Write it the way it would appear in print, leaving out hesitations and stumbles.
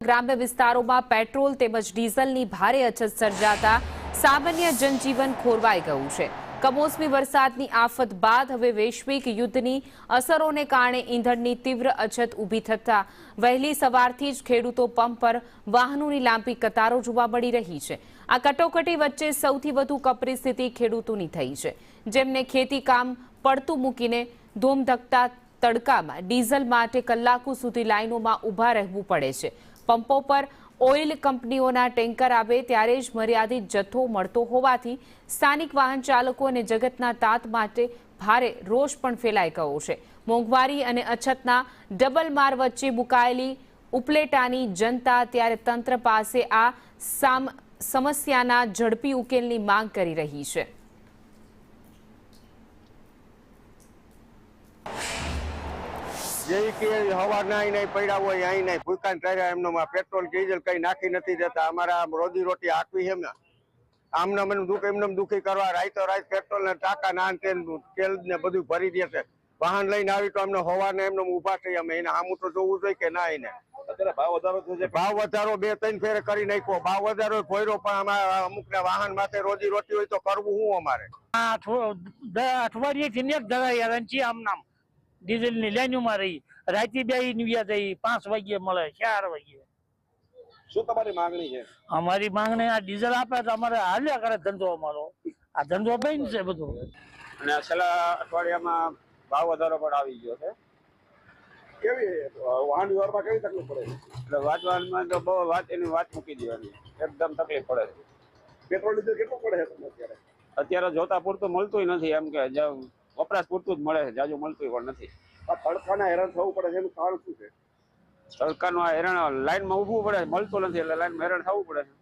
ગ્રામ્ય વિસ્તારોમાં પેટ્રોલ તેમજ ડીઝલની ભારે અછત સર્જાતા સામાન્ય જનજીવન ખોરવાઈ ગયું છે। કમોસમી વરસાદની આફત બાદ હવે વૈશ્વિક યુદ્ધની અસરોને કારણે ઈંધણની તીવ્ર અછત ઊભી થતા વહેલી સવારથી જ ખેડૂતો પંપ પર વાહનોની લાંબી કતારો જોવા મળી રહી છે। આ કટોકટી વચ્ચે સૌથી વધુ કપરી સ્થિતિ ખેડૂતોની થઈ છે, જેમને ખેતી કામ પડતું મૂકીને ધોમધકતા તડકામાં ડીઝલ માટે કલાકો સુધી લાઈનોમાં ઊભા રહેવું પડે છે। પંપો પર ઓઇલ કંપનીઓના ટેન્કર આવે ત્યારે જ મર્યાદિત જથ્થો મળતો હોવાથી સ્થાનિક વાહન ચાલકો અને જગતના તાત માટે ભારે રોષ પણ ફેલાઈ ગયો છે। મોંઘવારી અને અછતના ડબલ માર વચ્ચે મુકાયેલી ઉપલેટાની જનતા ત્યારે તંત્ર પાસે આ સમસ્યાના ઝડપી ઉકેલની માંગ કરી રહી છે। જે કે હવાના અહીં પડ્યા હોય અહીં નહીં ભૂકાન કર્યા એમનો પેટ્રોલ ડીઝલ કઈ નાખી નથી દેતા। અમારા રોજી રોટી આખવી છે ને આમને મને દુઃખ એમને દુઃખી કરવા રાઈતો રાત પેટ્રોલ ને ટાંકા નાન તેલ ને બધું ભરી દે છે। વાહન લઈને આવી તો અમને હવાને એમને ઉભા થઈ અમે એને આમું તો જોવું જોઈએ કે ના એને અત્યારે ભાવ વધારો થયો છે। ભાવ વધારો 2-3 ફેરે કરી નાખ્યો। ભાવ વધારો ભર્યો પણ અમારા અમુક ના વાહન માથે રોજી રોટી હોય તો કરવું શું અમારે? અઠવાડિયેથી એક ધરાઈ રંચી આમ નામ ડીઝલ ની લાઈનમાં રહી રાતે 2 વ્યા થઈ 5 વાગ્યે મળે 4 વાગ્યે। શું તમારી માંગણી છે? અમારી માંગણી આ ડીઝલ આપે તો અમારે હાલ્યા કરે ધંધો અમારો। આ ધંધો બંધ છે બધું। અને છેલ્લા અઠવાડિયામાં ભાવ વધારો પણ આવી ગયો છે। કેવી વાહન વ્યવહારમાં કેવી તકલીફ પડે છે? એટલે વાંચવામાં તો બહુ એની વાત મૂકી દેવાની એકદમ તકલીફ પડે છે। પેટ્રોલ ડીઝલ કેટલું પડે છે તમને અત્યારે જોતા પૂરતું મળતું નથી, એમ કે વપરાશ પૂરતું જ મળે છે, જાજુ મળતું પણ નથી। આ તડકાના હેરાન થવું પડે છે એનું કારણ શું છે? તડકાનું હેરાન લાઈનમાં ઊભવું પડે મળતું નથી એટલે લાઈનમાં હેરાન થવું પડે છે।